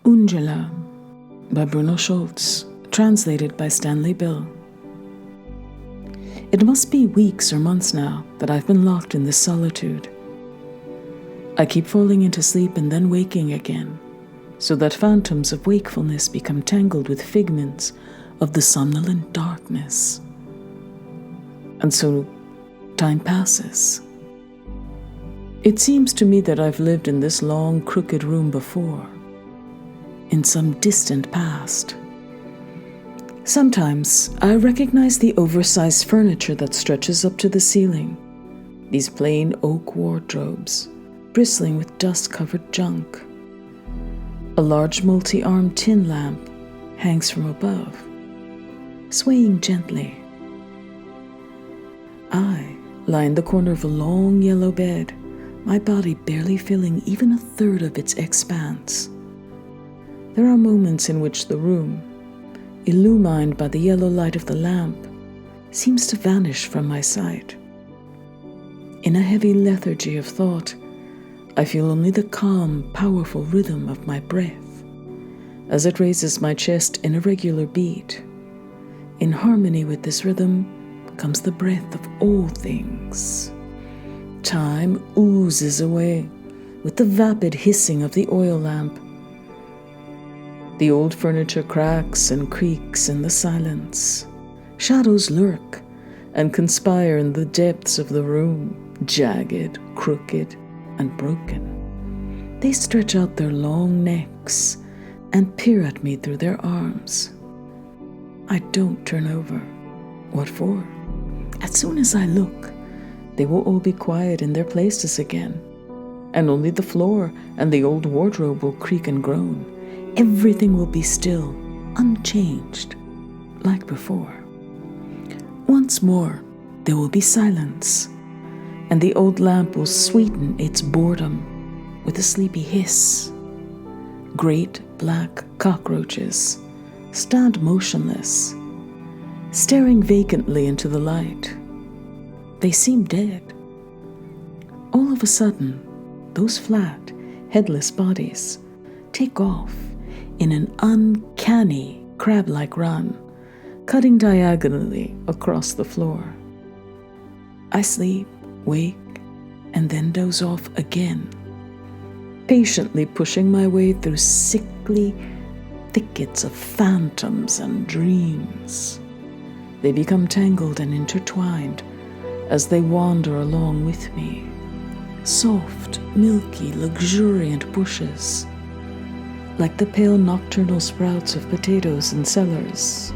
Undula by Bruno Schulz, translated by Stanley Bill. It must be weeks or months now that I've been locked in this solitude. I keep falling into sleep and then waking again, so that phantoms of wakefulness become tangled with figments of the somnolent darkness. And so time passes. It seems to me that I've lived in this long, crooked room before, in some distant past. Sometimes I recognize the oversized furniture that stretches up to the ceiling, these plain oak wardrobes, bristling with dust-covered junk. A large multi-armed tin lamp hangs from above, swaying gently. I lie in the corner of a long yellow bed, my body barely filling even a third of its expanse. There are moments in which the room, illumined by the yellow light of the lamp, seems to vanish from my sight. In a heavy lethargy of thought, I feel only the calm, powerful rhythm of my breath, as it raises my chest in a regular beat. In harmony with this rhythm comes the breath of all things. Time oozes away with the vapid hissing of the oil lamp. The old furniture cracks and creaks in the silence. Shadows lurk and conspire in the depths of the room, jagged, crooked, and broken. They stretch out their long necks and peer at me through their arms. I don't turn over. What for? As soon as I look, they will all be quiet in their places again, and only the floor and the old wardrobe will creak and groan. Everything will be still, unchanged, like before. Once more, there will be silence, and the old lamp will sweeten its boredom with a sleepy hiss. Great black cockroaches stand motionless, staring vacantly into the light. They seem dead. All of a sudden, those flat, headless bodies take off in an uncanny, crab-like run, cutting diagonally across the floor. I sleep, wake, and then doze off again, patiently pushing my way through sickly thickets of phantoms and dreams. They become tangled and intertwined as they wander along with me. Soft, milky, luxuriant bushes, like the pale nocturnal sprouts of potatoes in cellars,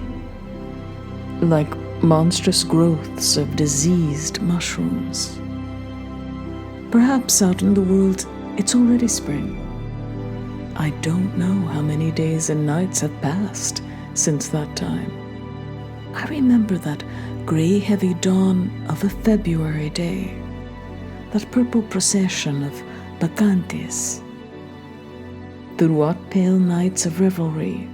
like monstrous growths of diseased mushrooms. Perhaps out in the world it's already spring. I don't know how many days and nights have passed since that time. I remember that grey, heavy dawn of a February day, that purple procession of bacchantes. Through what pale nights of revelry,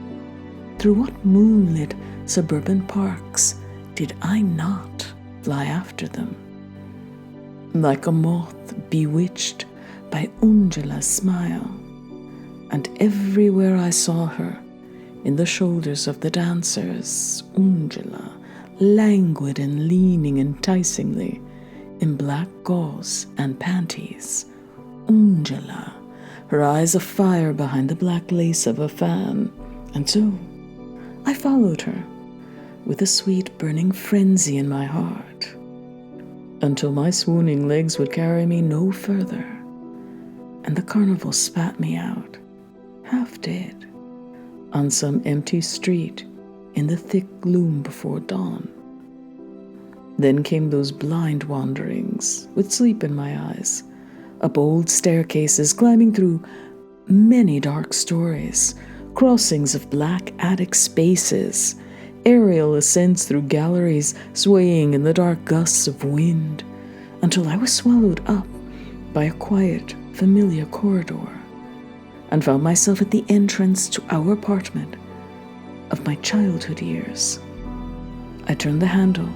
through what moonlit suburban parks did I not fly after them? Like a moth bewitched by Undula's smile, and everywhere I saw her, in the shoulders of the dancers, Undula, languid and leaning enticingly, in black gauze and panties, Undula, her eyes afire behind the black lace of a fan. And so I followed her with a sweet burning frenzy in my heart, until my swooning legs would carry me no further, and the carnival spat me out, half dead, on some empty street in the thick gloom before dawn. Then came those blind wanderings, with sleep in my eyes, up old staircases, climbing through many dark stories, crossings of black attic spaces, aerial ascents through galleries swaying in the dark gusts of wind, until I was swallowed up by a quiet, familiar corridor, and found myself at the entrance to our apartment of my childhood years. I turned the handle,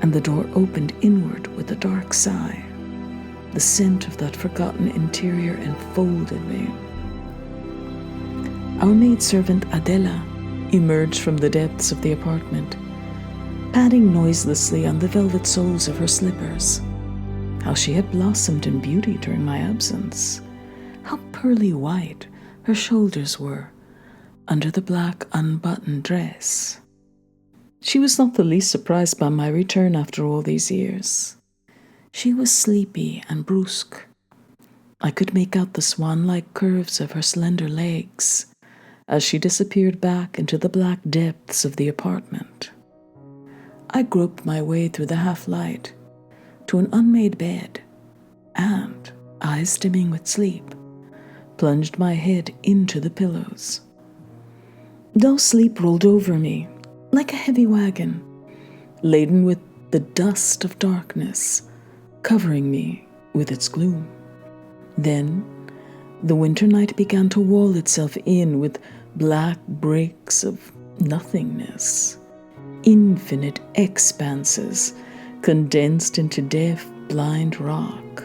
and the door opened inward with a dark sigh. The scent of that forgotten interior enfolded me. our maidservant Adela emerged from the depths of the apartment, padding noiselessly on the velvet soles of her slippers. How she had blossomed in beauty during my absence. How pearly white her shoulders were under the black unbuttoned dress. She was not the least surprised by my return after all these years. She was sleepy and brusque. I could make out the swan-like curves of her slender legs as she disappeared back into the black depths of the apartment. I groped my way through the half-light to an unmade bed and, eyes dimming with sleep, plunged my head into the pillows. Dull sleep rolled over me like a heavy wagon, laden with the dust of darkness, covering me with its gloom. Then, the winter night began to wall itself in with black breaks of nothingness, infinite expanses condensed into deaf, blind rock,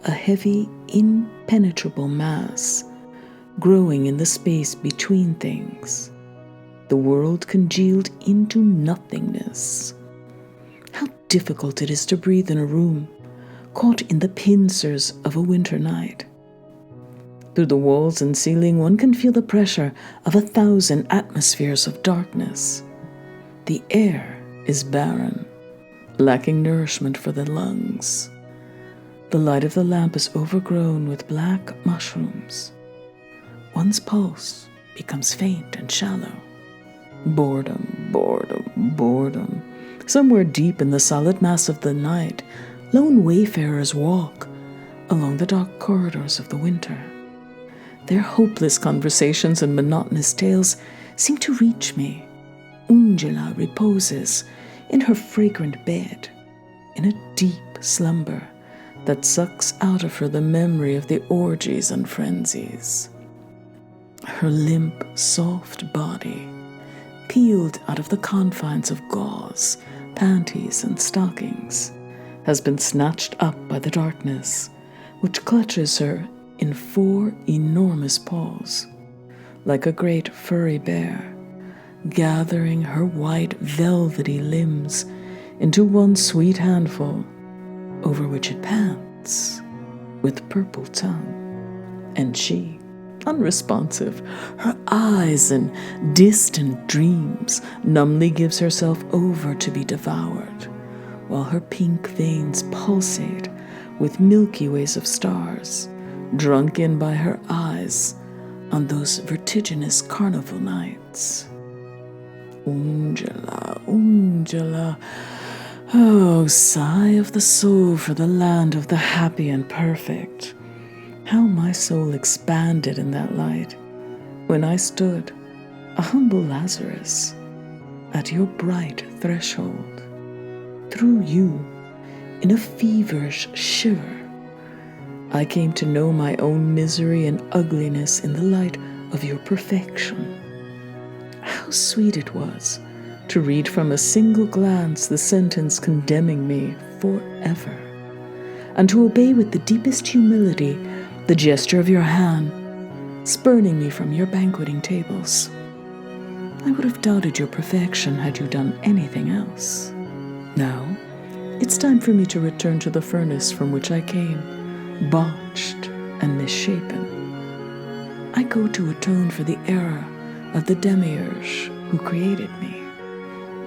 a heavy, impenetrable mass growing in the space between things. The world congealed into nothingness. How difficult it is to breathe in a room caught in the pincers of a winter night. Through the walls and ceiling, one can feel the pressure of 1,000 atmospheres of darkness. The air is barren, lacking nourishment for the lungs. The light of the lamp is overgrown with black mushrooms. One's pulse becomes faint and shallow. Boredom, boredom, boredom. Somewhere deep in the solid mass of the night, lone wayfarers walk along the dark corridors of the winter. Their hopeless conversations and monotonous tales seem to reach me. Undula reposes in her fragrant bed, in a deep slumber that sucks out of her the memory of the orgies and frenzies. Her limp, soft body, peeled out of the confines of gauze, panties, and stockings, has been snatched up by the darkness, which clutches her in 4 enormous paws, like a great furry bear, gathering her white velvety limbs into one sweet handful, over which it pants with purple tongue. And she, unresponsive, her eyes in distant dreams, numbly gives herself over to be devoured, while her pink veins pulsate with milky ways of stars, drunk in by her eyes on those vertiginous carnival nights. Undula, Undula, oh, sigh of the soul for the land of the happy and perfect. How my soul expanded in that light, when I stood, a humble Lazarus, at your bright threshold. Through you, in a feverish shiver, I came to know my own misery and ugliness in the light of your perfection. How sweet it was to read from a single glance the sentence condemning me forever, and to obey with the deepest humility the gesture of your hand, spurning me from your banqueting tables. I would have doubted your perfection had you done anything else. Now, it's time for me to return to the furnace from which I came, botched and misshapen. I go to atone for the error of the demiurge who created me.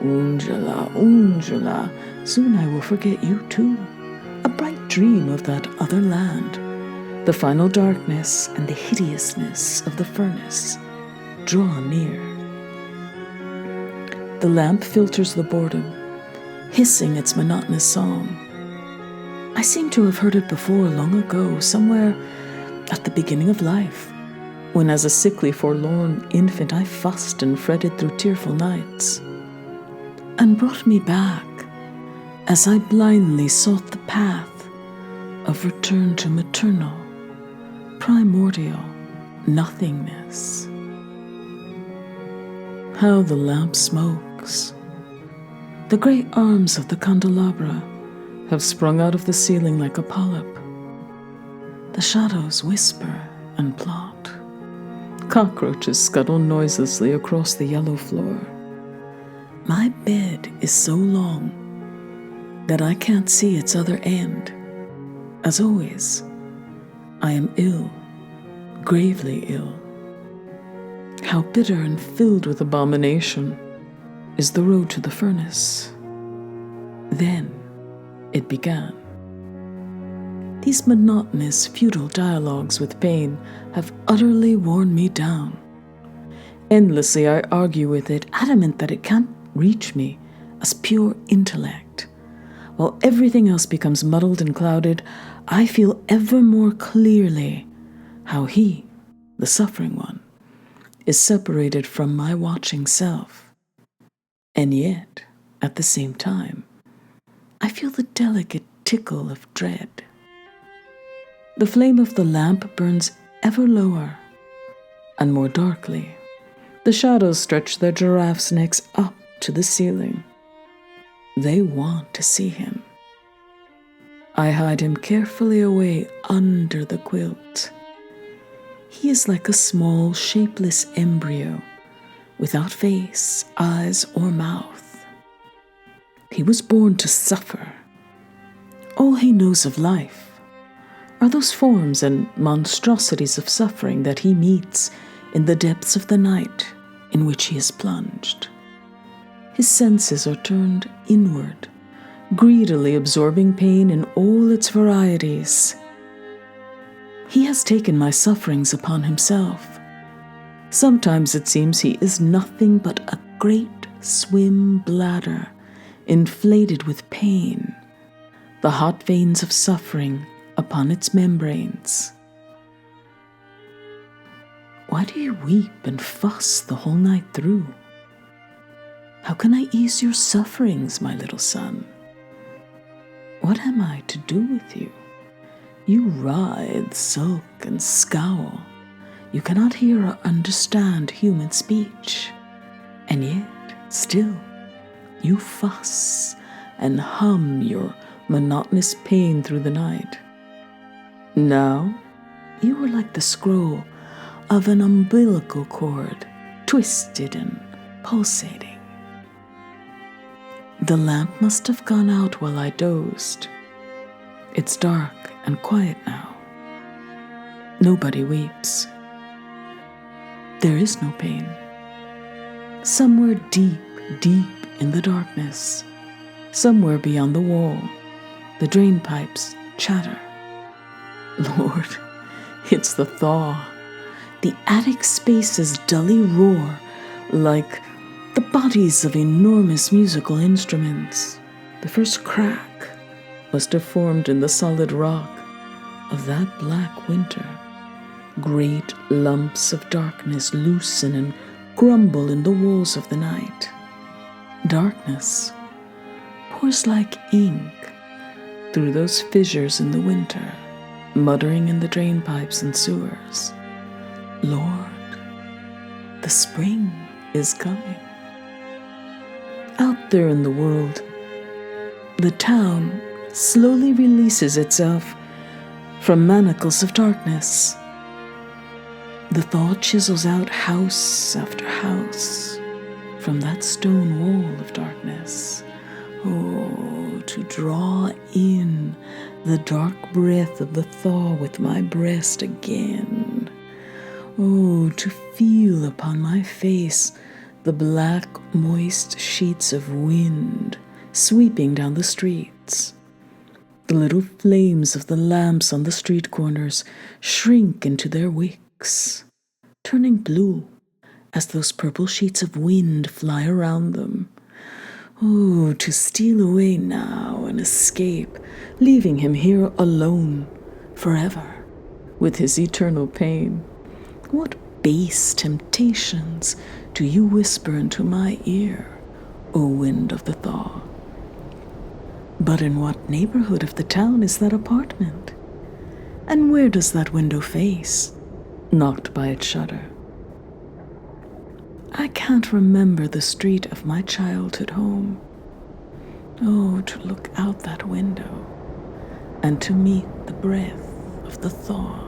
Undula, Undula, soon I will forget you too. A bright dream of that other land, the final darkness and the hideousness of the furnace draw near. The lamp filters the boredom, hissing its monotonous song. I seem to have heard it before long ago, somewhere at the beginning of life, when as a sickly, forlorn infant I fussed and fretted through tearful nights, and brought me back as I blindly sought the path of return to maternal, primordial nothingness. How the lamp smokes. The great arms of the candelabra have sprung out of the ceiling like a polyp. The shadows whisper and plot. Cockroaches scuttle noiselessly across the yellow floor. My bed is so long that I can't see its other end. As always, I am ill, gravely ill. How bitter and filled with abomination is the road to the furnace. Then it began. These monotonous, futile dialogues with pain have utterly worn me down. Endlessly I argue with it, adamant that it can't reach me as pure intellect. While everything else becomes muddled and clouded, I feel ever more clearly how he, the suffering one, is separated from my watching self. And yet, at the same time, I feel the delicate tickle of dread. The flame of the lamp burns ever lower and more darkly. The shadows stretch their giraffes' necks up to the ceiling. They want to see him. I hide him carefully away under the quilt. He is like a small, shapeless embryo, without face, eyes, or mouth. He was born to suffer. All he knows of life are those forms and monstrosities of suffering that he meets in the depths of the night in which he is plunged. His senses are turned inward, greedily absorbing pain in all its varieties. He has taken my sufferings upon himself. Sometimes it seems he is nothing but a great swim bladder, inflated with pain, the hot veins of suffering upon its membranes. Why do you weep and fuss the whole night through? How can I ease your sufferings, my little son? What am I to do with you? You writhe, sulk, and scowl. You cannot hear or understand human speech. And yet, still, you fuss and hum your monotonous pain through the night. Now, you are like the scroll of an umbilical cord, twisted and pulsating. The lamp must have gone out while I dozed. It's dark and quiet now. Nobody weeps. There is no pain. Somewhere deep, deep in the darkness, somewhere beyond the wall, the drain pipes chatter. Lord, it's the thaw. The attic spaces dully roar like the bodies of enormous musical instruments. The first crack must have formed in the solid rock of that black winter. Great lumps of darkness loosen and grumble in the walls of the night. Darkness pours like ink through those fissures in the winter, muttering in the drain pipes and sewers. Lord, the spring is coming. Out there in the world, the town slowly releases itself from manacles of darkness. The thaw chisels out house after house from that stone wall of darkness. Oh, to draw in the dark breath of the thaw with my breast again. Oh, to feel upon my face the black, moist sheets of wind sweeping down the streets. The little flames of the lamps on the street corners shrink into their wicks, turning blue as those purple sheets of wind fly around them. Oh, to steal away now and escape, leaving him here alone forever with his eternal pain. What base temptations do you whisper into my ear, O wind of the thaw? But in what neighborhood of the town is that apartment? And where does that window face, knocked by its shutter? I can't remember the street of my childhood home. Oh, to look out that window and to meet the breath of the thaw.